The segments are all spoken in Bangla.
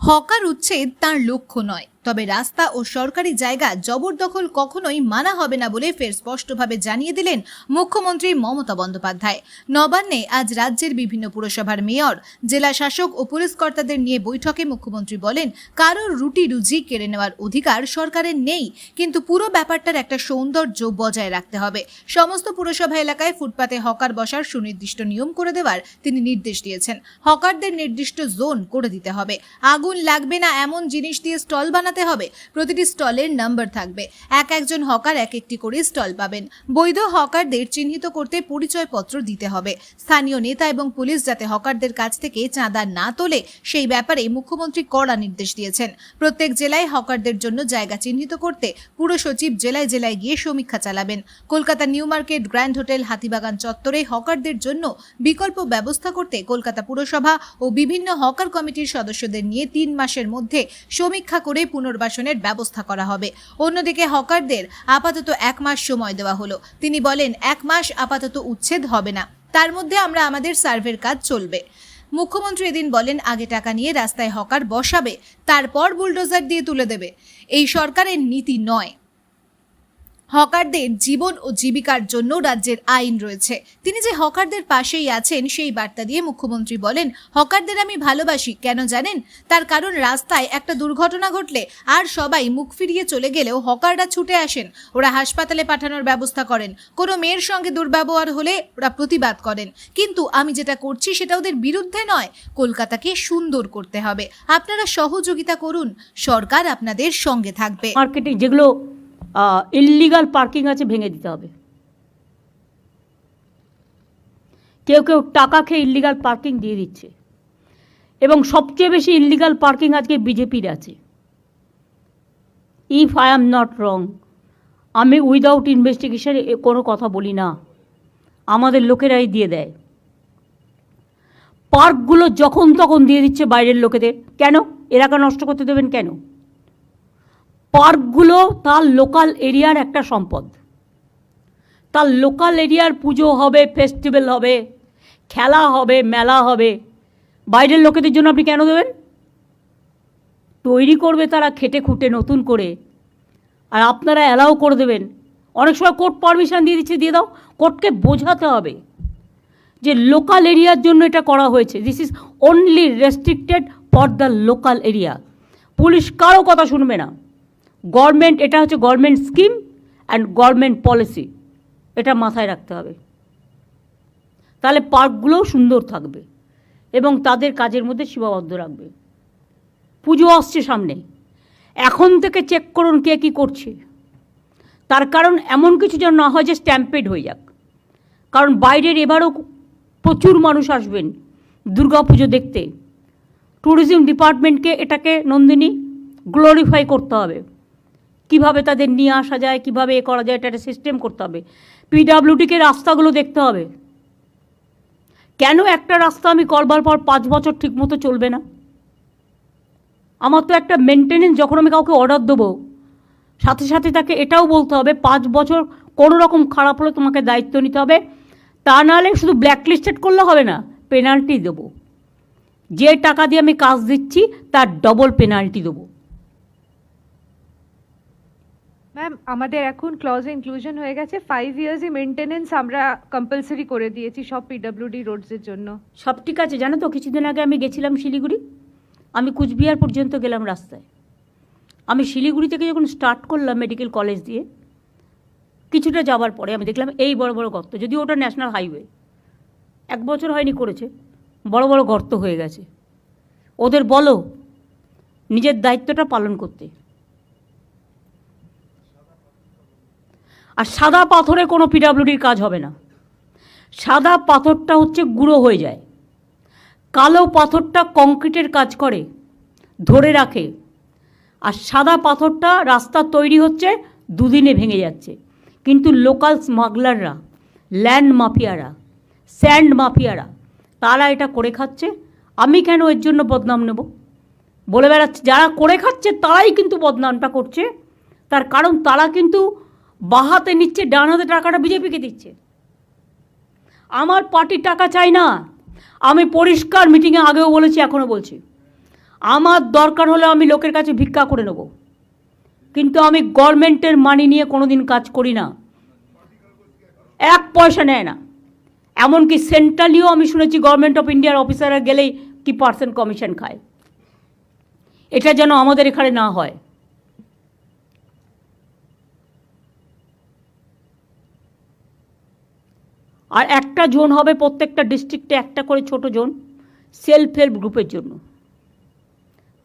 হকার উচ্ছেদ তার লক্ষ্য নয়, তবে রাস্তা ও সরকারি জায়গা জবরদখল কখনোই মানা হবে না বলে ফের স্পষ্টভাবে জানিয়ে দিলেন মুখ্যমন্ত্রী মমতা বন্দ্যোপাধ্যায়। নবান্নে আজ রাজ্যের বিভিন্ন পুরসভার মেয়র, জেলা শাসক ও পুলিশ কর্তাদের নিয়ে বৈঠকে মুখ্যমন্ত্রী বলেন, কারোর রুটি রুজি কেড়ে নেওয়ার অধিকার সরকারের নেই, কিন্তু পুরো ব্যাপারটার একটা সৌন্দর্য বজায় রাখতে হবে। সমস্ত পুরসভা এলাকায় ফুটপাতে হকার বসার সুনির্দিষ্ট নিয়ম করে দেওয়ার তিনি নির্দেশ দিয়েছেন। হকারদের নির্দিষ্ট জোন করে দিতে হবে। আগুন লাগবে না এমন জিনিস দিয়ে স্টল বানাতে হবে। প্রতিটি স্টলের নাম্বার থাকবে। একজন হকার এক একটি করে স্টল পাবেন। বৈধ হকারদের চিহ্নিত করতে পরিচয়পত্র দিতে হবে। স্থানীয় নেতা এবং পুলিশ যাতে হকারদের কাছ থেকে চাঁদা না তোলে সেই ব্যাপারে মুখ্যমন্ত্রী কড়া নির্দেশ দিয়েছেন। প্রত্যেক জেলায় হকারদের জন্য জায়গা চিহ্নিত করতে পুর সচিব জেলায় জেলায় গিয়ে সমীক্ষা চালাবেন। Kolkata new market, grand hotel, Hatibagan চত্বরে হকারদের জন্য বিকল্প ব্যবস্থা করতে কলকাতা পুরসভা ও বিভিন্ন হকার কমিটির সদস্যদের নিয়ে 3 মাসের মধ্যে সমীক্ষা করে পুনর্বাসনের ব্যবস্থা করা হবে। অন্যদিকে হকারদের আপাতত 1 মাস সময় দেওয়া হলো। তিনি বলেন, 1 মাস আপাতত উচ্ছেদ হবে না, তার মধ্যে আমাদের সার্ভের কাজ চলবে। মুখ্যমন্ত্রী এদিন বলেন, আগে টাকা নিয়ে রাস্তায় হকার বসাবে, তারপর বুলডোজার দিয়ে তুলে দেবে। এই সরকারের নীতি নয়। হকারদের জীবন ও জীবিকার জন্য রাজ্যের আইন রয়েছে। তিনি যে হকারদের পাশেই আছেন সেই বার্তা দিয়ে মুখ্যমন্ত্রী বলেন, হকারদের আমি ভালোবাসি। কেন জানেন? তার কারণ রাস্তায় একটা দুর্ঘটনা ঘটলে আর সবাই মুখ ফিরিয়ে চলে গেলেও হকাররা ছুটে আসেন। ওরা হাসপাতালে পাঠানোর ব্যবস্থা করেন। কোনো মেয়ের সঙ্গে দুর্ব্যবহার হলে ওরা প্রতিবাদ করেন। কিন্তু আমি যেটা করছি সেটা ওদের বিরুদ্ধে নয়। কলকাতাকে সুন্দর করতে হবে। আপনারা সহযোগিতা করুন, সরকার আপনাদের সঙ্গে থাকবে। মার্কেটে যেগুলো ইল্লিগাল পার্কিং আছে ভেঙে দিতে হবে। কেউ কেউ টাকা খেয়ে ইল্লিগাল পার্কিং দিয়ে দিচ্ছে, এবং সবচেয়ে বেশি ইল্লিগাল পার্কিং আজকে বিজেপির আছে। If I am not wrong, আমি উইদাউট ইনভেস্টিগেশন কোনো কথা বলি না, আমাদের লোকেরাই দিয়ে দেয়। পার্কগুলো যখন তখন দিয়ে দিচ্ছে বাইরের লোকেদের। কেন? এলাকা নষ্ট করতে দেবেন কেন? পার্কগুলো তার লোকাল এরিয়ার একটা সম্পদ। তার লোকাল এরিয়ার পুজো হবে, ফেস্টিভ্যাল হবে, খেলা হবে, মেলা হবে, বাইরের লোকেদের জন্য আপনি কেন দেবেন? তৈরি করবে তারা খেটে খুঁটে নতুন করে, আর আপনারা অ্যালাউ করে দেবেন। অনেক সময় কোর্ট পারমিশন দিয়ে দিচ্ছে, দিয়ে দাও। কোর্টকে বোঝাতে হবে যে লোকাল এরিয়ার জন্য এটা করা হয়েছে। This is only restricted for the local area. Police কারো কথা শুনবে না। গভর্নমেন্ট, এটা হচ্ছে government scheme and government policy, এটা মাথায় রাখতে হবে। তাহলে পার্কগুলোও সুন্দর থাকবে এবং তাদের কাজের মধ্যে সীমাবদ্ধ রাখবে। পুজো আসছে সামনে, এখন থেকে চেক করুন কে কী করছে। তার কারণ এমন কিছু যেন না হয় যে স্ট্যাম্পেড হয়ে যাক। কারণ বাইরের এবারও প্রচুর মানুষ আসবেন দুর্গা পুজো দেখতে। ট্যুরিজম ডিপার্টমেন্টকে এটাকে নন্দিনী গ্লোরিফাই করতে হবে। কিভাবে তাদের নিয়ে আসা যায়, কিভাবে এ করা যায়, এটা একটা সিস্টেম করতে হবে। পিডাব্লিউডিকে রাস্তাগুলো দেখতে হবে। কেন একটা রাস্তা আমি করবার পর 5 বছর ঠিকমতো চলবে না? আমার তো একটা মেনটেনেন্স, যখন আমি কাউকে অর্ডার দেবো সাথে সাথে তাকে এটাও বলতে হবে 5 বছর কোনো রকম খারাপ হলে তোমাকে দায়িত্ব নিতে হবে। তা নাহলে শুধু ব্ল্যাকলিস্টেড করলে হবে না, পেনাল্টি দেবো। যে টাকা দিয়ে আমি কাজ দিচ্ছি তার ডবল পেনাল্টি দেবো। ম্যাম, আমাদের এখন ক্লজ ইনক্লুশন হয়ে গেছে। 5 ইয়ার্সই মেনটেনেন্স আমরা কম্পালসারি করে দিয়েছি সব পিডব্লিউডি রোডসের জন্য। সব ঠিক আছে। জানো তো, কিছুদিন আগে আমি গেছিলাম শিলিগুড়ি। আমি কুচবিহার পর্যন্ত গেলাম রাস্তায়। আমি শিলিগুড়ি থেকে যখন স্টার্ট করলাম মেডিকেল কলেজ দিয়ে, কিছুটা যাবার পরে আমি দেখলাম এই বড় বড় গর্ত। যদিও ওটা ন্যাশনাল হাইওয়ে, 1 বছর হয়নি করেছে, বড় বড় গর্ত হয়ে গেছে। ওদের বলো নিজের দায়িত্বটা পালন করতে। আর সাদা পাথরে কোনো পিডব্লিউডির কাজ হবে না। সাদা পাথরটা হচ্ছে গুঁড়ো হয়ে যায়, কালো পাথরটা কংক্রিটের কাজ করে, ধরে রাখে। আর সাদা পাথরটা রাস্তা তৈরি হচ্ছে 2 দিনে ভেঙে যাচ্ছে। কিন্তু লোকাল স্মাগলাররা, ল্যান্ড মাফিয়ারা, স্যান্ড মাফিয়ারা, তারা এটা করে খাচ্ছে। আমি কেন এর জন্য বদনাম নেব? বলে বেড়াচ্ছে যারা করে খাচ্ছে তারাই কিন্তু বদনামটা করছে। তার কারণ তারা কিন্তু বাঁ হাতে নিচ্ছে, ডান হাতে টাকাটা বিজেপিকে দিচ্ছে। আমার পার্টির টাকা চাই না। আমি পরিষ্কার মিটিংয়ে আগেও বলেছি, এখনও বলছি, আমার দরকার হলে আমি লোকের কাছে ভিক্ষা করে নেব, কিন্তু আমি গভর্নমেন্টের মানি নিয়ে কোনো দিন কাজ করি না। 1 পয়সা নেয় না। এমনকি সেন্ট্রালিও আমি শুনেছি গভর্নমেন্ট অফ ইন্ডিয়ার অফিসাররা গেলেই কি পার্সেন্ট কমিশন খায়। এটা যেন আমাদের এখানে না হয়। আর একটা জোন হবে প্রত্যেকটা ডিস্ট্রিক্টে, একটা করে ছোট জোন সেলফ হেল্প গ্রুপের জন্য।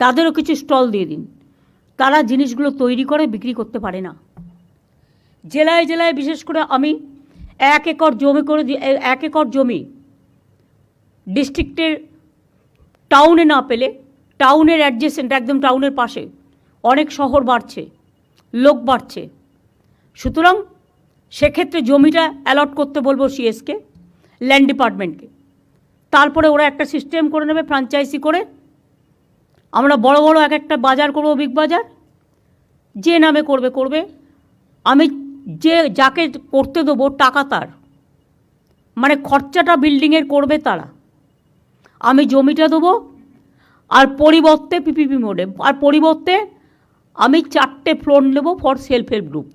তাদেরও কিছু স্টল দিয়ে দিন, তারা জিনিসগুলো তৈরি করে বিক্রি করতে পারে না। জেলায় জেলায় বিশেষ করে আমি 1 একর জমি করে 1 একর জমি ডিস্ট্রিক্টের টাউনে না পেলে, টাউনের অ্যাডজেসেন্ট একদম টাউনের পাশে অনেক শহর বাড়ছে, লোক বাড়ছে, সুতরাং সেক্ষেত্রে জমিটা অ্যালট করতে বলবো সিএসকে, ল্যান্ড ডিপার্টমেন্টকে। তারপরে ওরা একটা সিস্টেম করে নেবে ফ্র্যাঞ্চাইজি করে। আমরা বড় বড় এক একটা বাজার করবো, বিগ বাজার, যে নামে করবে করবে। আমি যাকে করতে দেবো টাকা তার, মানে খরচাটা বিল্ডিংয়ের করবে তারা, আমি জমিটা দেবো। আর পরিবর্তে পিপিপি মোডে, আর পরিবর্তে আমি 4টে ফ্লোর নেবো ফর সেলফ হেল্প গ্রুপ।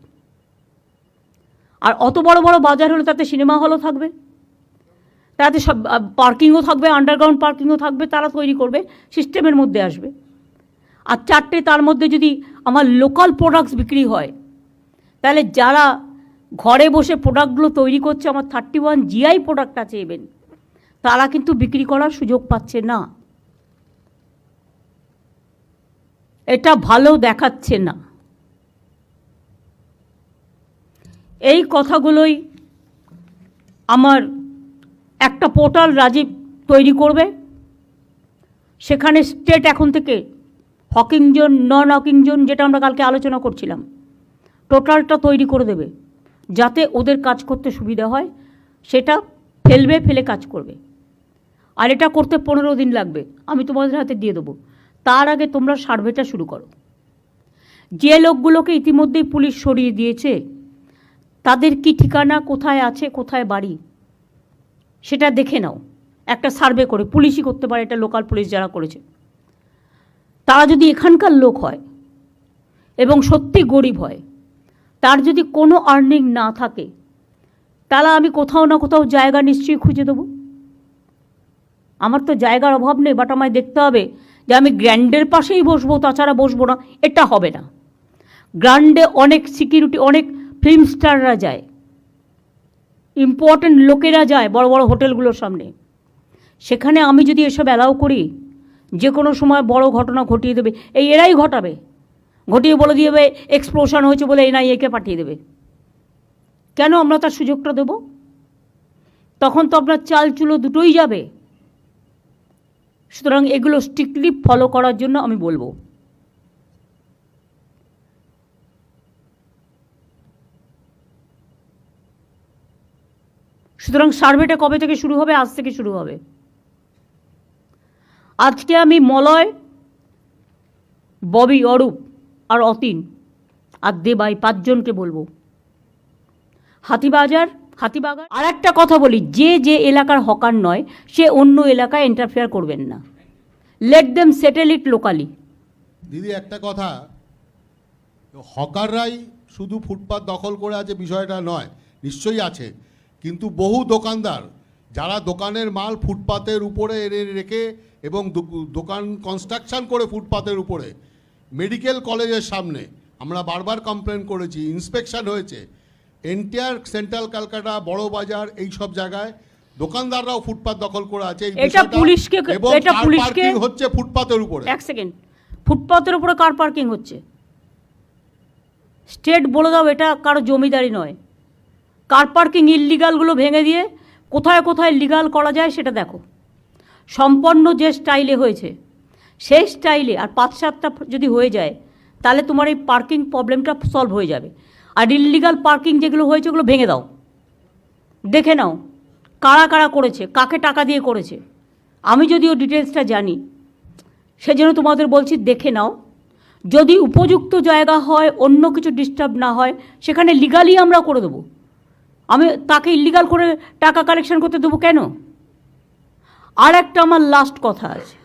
আর অত বড় বড় বাজার হলে তাতে সিনেমা হলও থাকবে, তাতে সব পার্কিংও থাকবে, আন্ডারগ্রাউন্ড পার্কিংও থাকবে, তারা তৈরি করবে, সিস্টেমের মধ্যে আসবে। আর 4টে তার মধ্যে যদি আমার লোকাল প্রোডাক্টস বিক্রি হয়, তাহলে যারা ঘরে বসে প্রোডাক্টগুলো তৈরি করছে, আমার 31 জিআই প্রোডাক্ট আছে ইভেন, তারা কিন্তু বিক্রি করার সুযোগ পাচ্ছে না। এটা ভালো দেখাচ্ছে না। এই কথাগুলোই আমার একটা পোর্টাল রাজীব তৈরি করবে, সেখানে স্টেট এখন থেকে হকিং জোন, নন হকিং জোন, যেটা আমরা কালকে আলোচনা করছিলাম, টোটালটা তৈরি করে দেবে, যাতে ওদের কাজ করতে সুবিধা হয়। সেটা ফেলে কাজ করবে। আর এটা করতে 15 দিন লাগবে, আমি তোমাদের হাতে দিয়ে দেবো। তার আগে তোমরা সার্ভেটা শুরু করো। যে লোকগুলোকে ইতিমধ্যেই পুলিশ সরিয়ে দিয়েছে, তাদের কি ঠিকানা, কোথায় আছে, কোথায় বাড়ি, সেটা দেখে নাও একটা সার্ভে করে। পুলিশই করতে পারে এটা, লোকাল পুলিশ যারা করেছে, তারা যদি এখানকার লোক হয় এবং সত্যি গরিব হয়, তার যদি কোনো আর্নিং না থাকে, তাহলে আমি কোথাও না কোথাও জায়গা নিশ্চয়ই খুঁজে দেবো। আমার তো জায়গার অভাব নেই, বাট আমায় দেখতে হবে যে আমি গ্র্যান্ডের পাশেই বসবো, তাছাড়া বসবো না, এটা হবে না। গ্র্যান্ডে অনেক সিকিউরিটি, অনেক ফিল্ম স্টাররা যায়, ইম্পর্টেন্ট লোকেরা যায় বড় বড় হোটেলগুলোর সামনে। সেখানে আমি যদি এসব অ্যালাউ করি, যে কোনো সময় বড় ঘটনা ঘটিয়ে দেবে, এরাই ঘটাবে, ঘটিয়ে বলে দিয়ে এক্সপ্লোশন হয়েছে বলে এনআইএকে পাঠিয়ে দেবে। কেন আমরা তার সুযোগটা দেব? তখন তো আপনার চাল চুলো দুটোই যাবে। সুতরাং এগুলো স্ট্রিক্টলি ফলো করার জন্য আমি বলবো। সুতরাং সার্ভেটা কবে থেকে শুরু হবে? আজ থেকে শুরু হবে। আজকে আমি মলয়, ববি, অরূপ আর অতীন আর দেবাই 5 জনকে বলবো, হাতিবাগান। আর একটা কথা বলি, যে এলাকার হকার নয়, সে অন্য এলাকায় ইন্টারফেয়ার করবেন না। লেট দেম সেটেল ইট লোকালি। দিদি একটা কথা, হকাররাই শুধু ফুটপাত দখল করে আছে বিষয়টা নয়, নিশ্চয়ই আছে, কিন্তু বহু দোকানদার যারা দোকানের মাল ফুটপাতের উপরে রেখে এবং দোকান কনস্ট্রাকশন করে ফুটপাতের উপরে, মেডিকেল কলেজের সামনে আমরা বারবার কমপ্লেন করেছি, ইন্সপেকশন হয়েছে, এন্টায়ার সেন্ট্রাল কলকাতা, বড় বাজার, এই সব জায়গায় দোকানদাররাও ফুটপাত দখল করে আছে। এটা পুলিশকে, এটা পুলিশকে হচ্ছে ফুটপাতের উপরে। এক সেকেন্ড, ফুটপাতের উপরে কার পার্কিং হচ্ছে? স্টেট বলে দাও, এটা কারো জমিদারি নয়। কার পার্কিং ইললিগালগুলো ভেঙে দিয়ে কোথায় কোথায় লিগাল করা যায় সেটা দেখো। সম্পন্ন যে স্টাইলে হয়েছে সেই স্টাইলে আর 5-7টা যদি হয়ে যায়, তাহলে তোমার এই পার্কিং প্রবলেমটা সলভ হয়ে যাবে। আর ইললিগাল পার্কিং যেগুলো হয়েছে ওগুলো ভেঙে দাও, দেখে নাও কারা কারা করেছে, কাকে টাকা দিয়ে করেছে। আমি যদিও ডিটেলসটা জানি, সেজন্য তোমাদের বলছি দেখে নাও। যদি উপযুক্ত জায়গা হয়, অন্য কিছু ডিস্টার্ব না হয়, সেখানে লিগালি আমরা করে দেবো। আমি তাকে ইলিগাল করে টাকা কালেকশন করতে দেবো কেন? আর একটা আমার লাস্ট কথা আছে,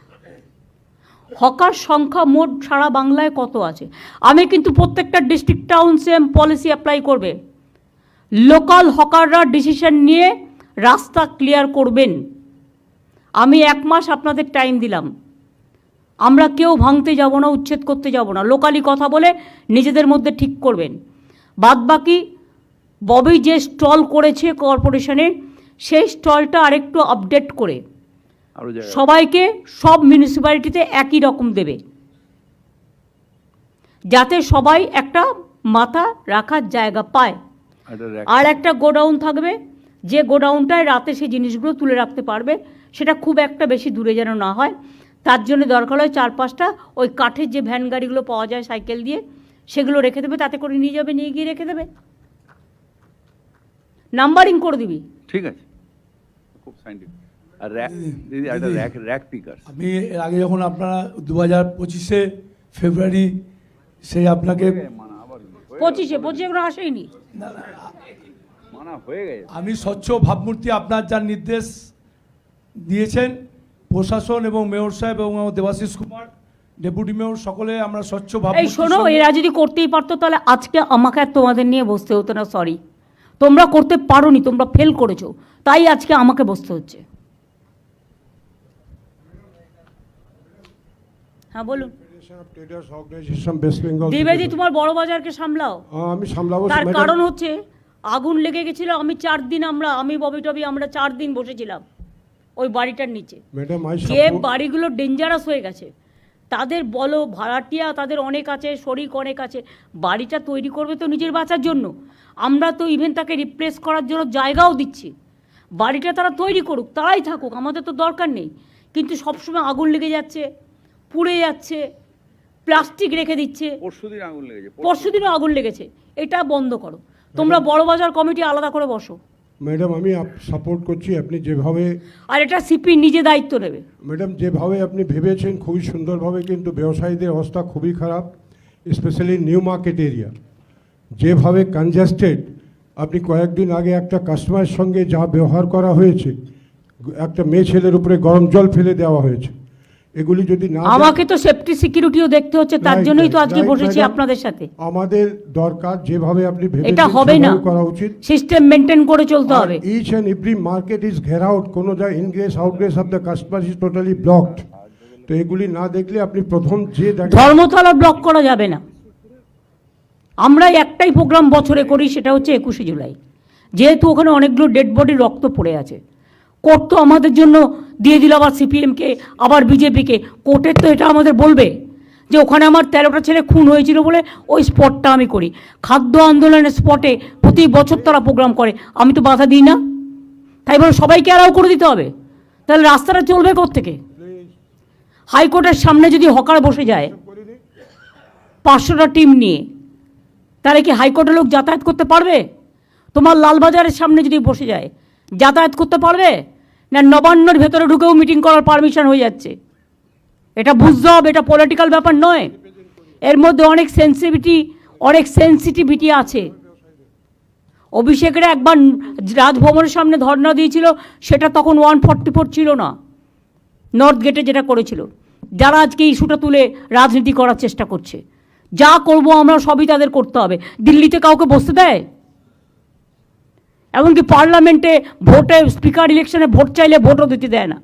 হকার সংখ্যা মোট সারা বাংলায় কত আছে। আমি কিন্তু প্রত্যেকটা district town same policy apply করবে। লোকাল হকাররা ডিসিশন নিয়ে রাস্তা ক্লিয়ার করবেন। আমি 1 মাস আপনাদের টাইম দিলাম। আমরা কেউ ভাঙতে যাব না, উচ্ছেদ করতে যাব না, লোকালি কথা বলে নিজেদের মধ্যে ঠিক করবেন। বাদবাকি ববি যে স্টল করেছে কর্পোরেশনে, সেই স্টলটা আরেকটু আপডেট করে সবাইকে সব মিউনিসিপ্যালিটিতে একই রকম দেবে, যাতে সবাই একটা মাথা রাখার জায়গা পায়। আর একটা গোডাউন থাকবে, যে গোডাউনটায় রাতে সেই জিনিসগুলো তুলে রাখতে পারবে, সেটা খুব একটা বেশি দূরে যেন না হয়। তার জন্য দরকার হয় 4-5টা ওই কাঠের যে ভ্যান গাড়িগুলো পাওয়া যায় সাইকেল দিয়ে, সেগুলো রেখে দেবে, তাতে করে নিয়ে যাবে, নিয়ে গিয়ে রেখে দেবে, নাম্বারিং করে দিবি। ঠিক আছে, খুব সাইন্টিফিক। আর দিদি একটা র্যাক পিকার্স, আমি এর আগে যখন আপনারা 2025 ফেব্রুয়ারি সেই আপনাকে 25 এগুলো আসেনি, মানা হয়ে গেছে। আমি স্বচ্ছ ভাবমূর্তি আপনার যা নির্দেশ দিয়েছেন, প্রশাসন এবং মেয়র সাহেব এবং দেবাশিস কুমার ডেপুটি মেয়র সকলে আমরা স্বচ্ছ এই ভাবমূর্তি। শোনো, এরা যদি করতেই পারতো তাহলে আজকে আমাকে আর তোমাদের নিয়ে বসতে হতো না। সরি, তোমরা করতে পারোনি, তোমরা ফেল করেছো, তাই আজকে আমাকে বসতে হচ্ছে। হ্যাঁ বলুন। দ্বিবেদী, তোমার বড় বাজারকে সামলাও। আমি সামলাবো। তার কারণ হচ্ছে আগুন লেগে গেছিল। আমি 4 দিন, আমি ববি টবি আমরা 4 দিন বসেছিলাম ওই বাড়িটার নিচে। যে বাড়িগুলো ডেঞ্জারাস হয়ে গেছে তাদের বলো, ভাড়াটিয়া তাদের অনেক আছে, শরিক অনেক আছে, বাড়িটা তৈরি করবে তো নিজের বাঁচার জন্য। আমরা তো ইভেন তাকে রিপ্লেস করার জন্য জায়গাও দিচ্ছি। বাড়িটা তারা তৈরি করুক, তারাই থাকুক, আমাদের তো দরকার নেই। কিন্তু সবসময় আগুন লেগে যাচ্ছে, পুড়ে যাচ্ছে, প্লাস্টিক রেখে দিচ্ছে। পরশুদিন আগুন লেগেছে, পরশুদিনও আগুন লেগেছে। এটা বন্ধ করো। তোমরা বড় বাজার কমিটি আলাদা করে বসো। ম্যাডাম আমি সাপোর্ট করছি, আপনি যেভাবে, আর এটা সিপি নিজে দায়িত্ব নেবে। ম্যাডাম যেভাবে আপনি ভেবেছেন খুবই সুন্দরভাবে, কিন্তু ব্যবসায়ীদের অবস্থা খুবই খারাপ, স্পেশালি নিউ মার্কেট এরিয়া যেভাবে কনজাস্টেড। আপনি কয়েকদিন আগে একটা কাস্টমারের সঙ্গে যা ব্যবহার করা হয়েছে, একটা মেয়ে ছেলের উপরে গরম জল ফেলে দেওয়া হয়েছে, এগুলি যদি না, আমাকে তো সেফটি সিকিউরিটিও দেখতে হচ্ছে, তার জন্যই তো আজকে বসেছি আপনাদের সাথে। আমাদের দরকার যেভাবে আপনি ভেবেছেন এটা হবে না, করা উচিত, সিস্টেম মেনটেন করে চলতে হবে। Each and every market is ঘের আউট, কোনো যা ingress outgress of the customer is totally blocked. তো এগুলি না দেখলে আপনি প্রথম যে ধর্মতলা ব্লক করা যাবে না। আমরা একটাই প্রোগ্রাম বছরে করি, সেটা হচ্ছে 21শে জুলাই। যেহেতু ওখানে অনেকগুলো ডেড বডি রক্ত পড়ে আছে, কোর্ট তো আমাদের জন্য দিয়ে দিল আবার সিপিএমকে, আবার বিজেপিকে। কোর্টের তো এটা আমাদের বলবে যে ওখানে আমার 13টা ছেলে খুন হয়েছিল বলে ওই স্পটটা আমি করি। খাদ্য আন্দোলনের স্পটে প্রতি বছর তারা প্রোগ্রাম করে, আমি তো বাধা দিই না। তাই বলে সবাইকে অ্যালাউ করে দিতে হবে? তাহলে রাস্তাটা চলবে কোত্থেকে? হাইকোর্টের সামনে যদি হকার বসে যায় 500টা টিম নিয়ে, তাহলে কি হাইকোর্টের লোক যাতায়াত করতে পারবে? তোমার লালবাজারের সামনে যদি বসে যায় যাতায়াত করতে পারবে না? নবান্নর ভেতরে ঢুকেও মিটিং করার পারমিশন হয়ে যাচ্ছে। এটা বুঝতে হবে, এটা পলিটিক্যাল ব্যাপার নয়। এর মধ্যে অনেক সেন্সিটিভিটি আছে। অভিষেকের একবার রাজভবনের সামনে ধর্ণা দিয়েছিল, সেটা তখন 144 ছিল না, নর্থ গেটে যেটা করেছিল। যারা আজকে ইস্যুটা তুলে রাজনীতি করার চেষ্টা করছে, যা করব আমরা সবই তাদের করতে হবে। দিল্লিতে কাউকে বসতে দেয়? এমনকি পার্লামেন্টে ভোটে, স্পিকার ইলেকশনে ভোট চাইলে ভোটও দিতে দেয় না।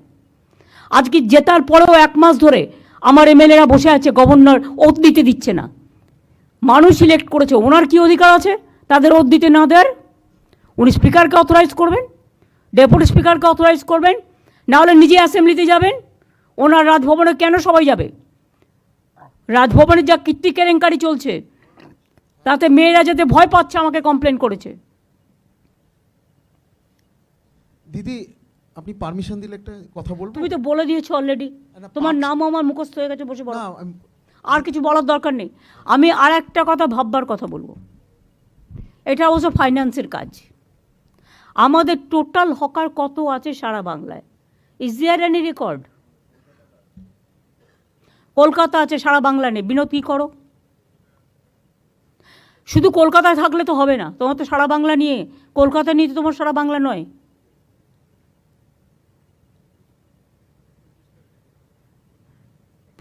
আজকে জেতার পরেও 1 মাস ধরে আমার এমএলএরা বসে আছে, গভর্নর ওথ দিতে দিচ্ছে না। মানুষ ইলেক্ট করেছে, ওনার কি অধিকার আছে তাদের ওথ দিতে না দেওয়ার? উনি স্পিকারকে অথরাইজ করবেন, ডেপুটি স্পিকারকে অথরাইজ করবেন, না হলে নিজে অ্যাসেম্বলিতে যাবেন। ওনার রাজভবনে কেন সবাই যাবে? রাজভবনে যা কীর্তি কেলেঙ্কারি চলছে, তাতে মেয়েরা যেতে ভয় পাচ্ছে, আমাকে কমপ্লেন করেছে। দিদি আপনি পারমিশন দিলে একটা কথা বলবো? তুমি তো বলে দিয়েছো অলরেডি, তোমার নাম আমার মুখস্থ হয়ে গেছে, বসে বলো। আর কিছু বলার দরকার নেই। আমি আর একটা কথা ভাববার কথা বলবো। এটা অবশ্য ফাইন্যান্সের কাজ। আমাদের টোটাল হকার কত আছে সারা বাংলায়? Is there any record? Kolkata আছে, সারা বাংলা নেই। বিনোদ কী করো? শুধু কলকাতায় থাকলে তো হবে না, তোমার তো সারা বাংলা নিয়ে, কলকাতা নিয়ে তো তোমার সারা বাংলা নয়।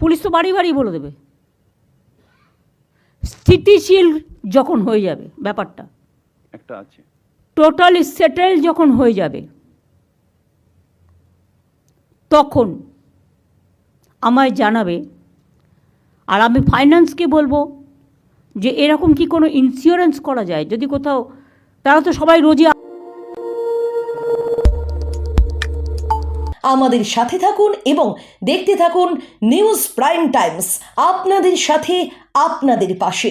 পুলিশ তো বাড়ি বাড়ি বলে দেবে। স্থিতিশীল যখন হয়ে যাবে ব্যাপারটা, একটা আছে। টোটালি সেটেল যখন হয়ে যাবে, তখন আমায় জানাবে। আর আমি ফাইন্যান্সকে বলবো যে এরকম কি কোনো ইন্স্যুরেন্স করা যায়, যদি কোথাও, তারা তো সবাই রোজই। আমাদের সাথে থাকুন এবং দেখতে থাকুন নিউজ প্রাইম টাইমস, আপনাদের সাথে আপনাদের পাশে।